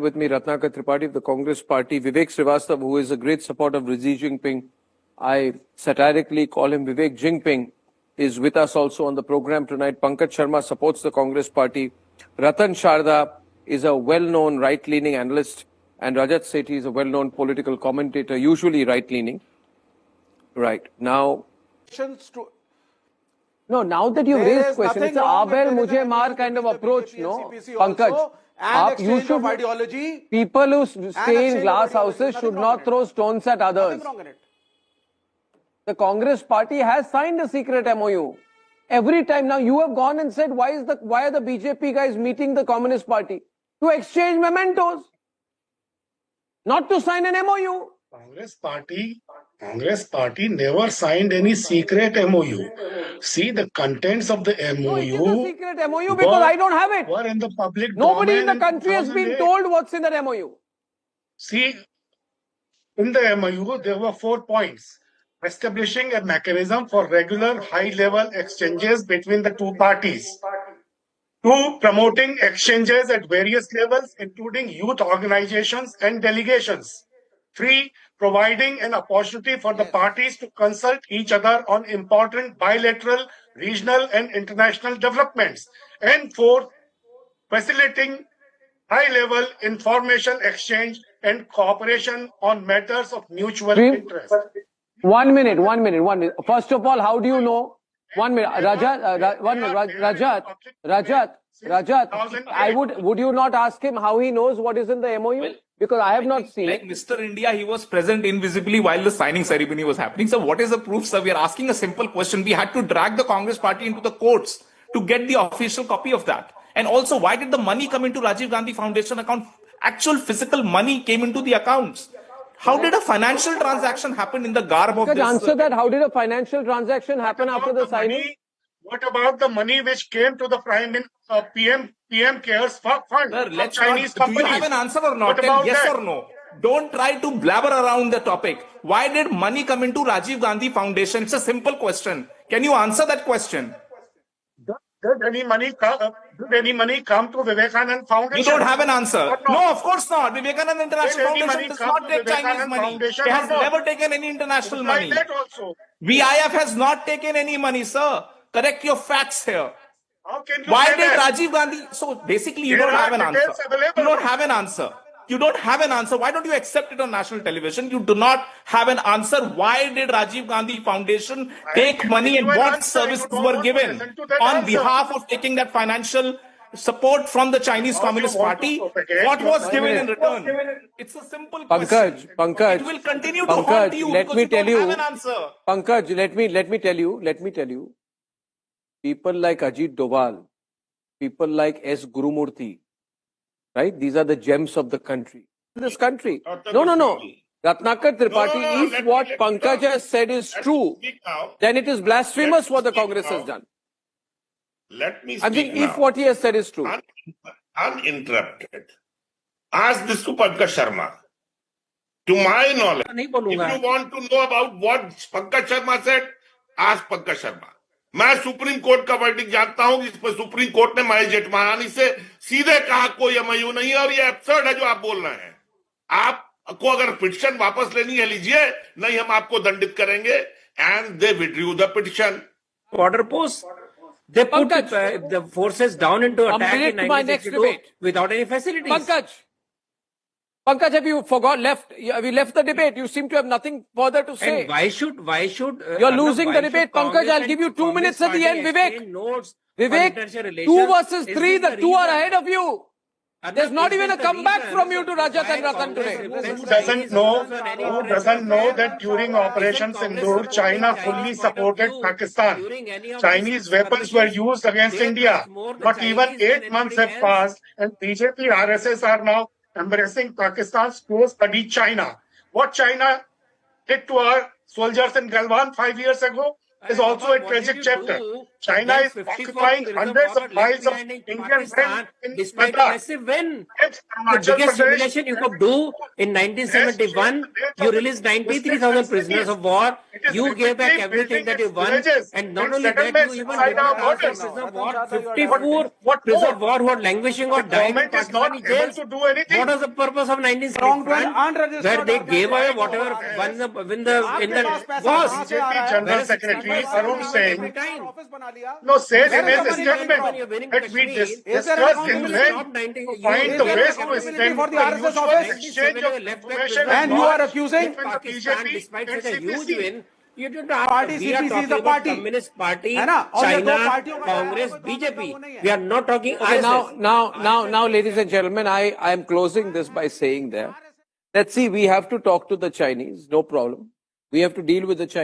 With me, Ratnakar Tripathi of the Congress Party, Vivek Srivastava, who is a great supporter of Xi Jinping. I satirically call him Vivek Jinping, is with us also on the program tonight. Pankaj Sharma supports the Congress Party. Ratan Sharda is a well-known right-leaning analyst, and Rajat Sethi is a well-known political commentator, usually right-leaning. Right. Now... No, now that you've raised questions, it's a Abel Mujhe Maar kind of approach, no? Pankaj, you should, ideology, people who stay in glass houses should not throw stones at others. The Congress Party has signed a secret MOU. Every time now you have gone and said, why are the BJP guys meeting the Communist Party? To exchange mementos. Not to sign an MOU. Congress Party never signed any secret MOU. See, the contents of the MOU. No, it is a secret MOU because I don't have it. Were in the public Nobody in domain the country has been told what's in that MOU. See, in the MOU, there were 4 points. Establishing a mechanism for regular high-level exchanges between the two parties. 2, promoting exchanges at various levels, including youth organizations and delegations. 3, providing an opportunity for the parties to consult each other on important bilateral, regional and international developments. And 4, facilitating high-level information exchange and cooperation on matters of mutual interest. 1 minute. First of all, how do you know? 1 minute. Rajat, would you not ask him how he knows what is in the MOU? Well, because I have not seen it. Mr. India, he was present invisibly while the signing ceremony was happening. So what is the proof, sir? We are asking a simple question. We had to drag the Congress Party into the courts to get the official copy of that. And also, why did the money come into Rajiv Gandhi Foundation account? Actual physical money came into the accounts. How did a financial transaction happen in the garb of this? Answer that. How did a financial transaction happen after the signing? What about the money which came to the PM Cares Fund? Sir, Chinese companies. Do you have an answer or not? Yes or no? Don't try to blabber around the topic. Why did money come into Rajiv Gandhi Foundation? It's a simple question. Can you answer that question? Did any money come to Vivekanand Foundation? You don't have an answer. No, of course not. Vivekanand International Foundation does not take Chinese money. It has never taken any international money. VIF has not taken any money, sir. Correct your facts here. Why did Rajiv Gandhi? So basically, you don't have an answer. You don't have an answer. You don't have an answer. Why don't you accept it on national television? You do not have an answer. Why did Rajiv Gandhi Foundation take money and what services were given on behalf of taking that financial support from the Chinese Communist Party? What was given in return? It's a simple question. Pankaj, it will continue to haunt you let me tell you. Have an answer. Pankaj, let me tell you. People like Ajit Doval, people like S. Gurumurthy, right? These are the gems of the country. This country. No. Ratnakar Tripathi, if what Pankaj has said is true, then it is blasphemous what the Congress has done. Let me speak I think now. If what he has said is true. Uninterrupted. Ask this to Pankaj Sharma. To my knowledge, if you want to know about what Pankaj Sharma said, ask Pankaj Sharma. मैं supreme court का verdict जानता हूं, इस पर supreme court ने my Jethmalani से सीधे कहा कोई MOU नहीं है और ये एब्सर्ड है जो आप बोल रहे हैं. आपको अगर पिटीशन वापस लेनी है लीजिए, नहीं हम आपको दंडित करेंगे. And they withdrew the petition. Border posts. They put the forces down into attack in 1962 without any facilities. Pankaj, have you left the debate? You seem to have nothing further to say. And why should you're losing the debate, Pankaj? I'll give you 2 minutes at the end, Vivek. 2 versus 3, the 2 are ahead of you. There's not even a comeback from you to Rajat and Ratan today. Who doesn't know that during Operation Sindoor, China fully supported Pakistan. Chinese weapons were used against India. Not even 8 months have passed and BJP RSS are now embracing Pakistan's close buddy China. What China did to our soldiers in Galwan 5 years ago is also a tragic chapter. China is occupying hundreds of miles of Indian land in despite a massive win. The biggest simulation you could do in 1971, you released 93,000 prisoners of war. It is You gave back repeatedly everything building that you its won, villages and not and only that, settlements you even inside our borders. prisoners of war, 54 What prisoners more? of war who are languishing or The dying in government is not Pakistani able jails. to do anything. What was the purpose of 1970 fund where they gave away whatever won the in the was? BJP General Secretary Arun Singh Every time. said Where in is his the money statement when you're winning that we Kashmir? discussed in You length stop 90 to you- find is the there ways a to extend for the the RSS mutual office? exchange of left back information business And you are knowledge accusing between the Pakistan, BJP despite and such a huge CPC. win, you didn't ask. Party We are CPC is talking the about party. Communist Party, है ना? और ये दो China, पार्टियों का Congress, government BJP. का वो नहीं है. We are not talking Okay, RSS. now, ladies and gentlemen, I am closing this by saying that, let's see, we have to talk to the Chinese, no problem. We have to deal with the Chinese.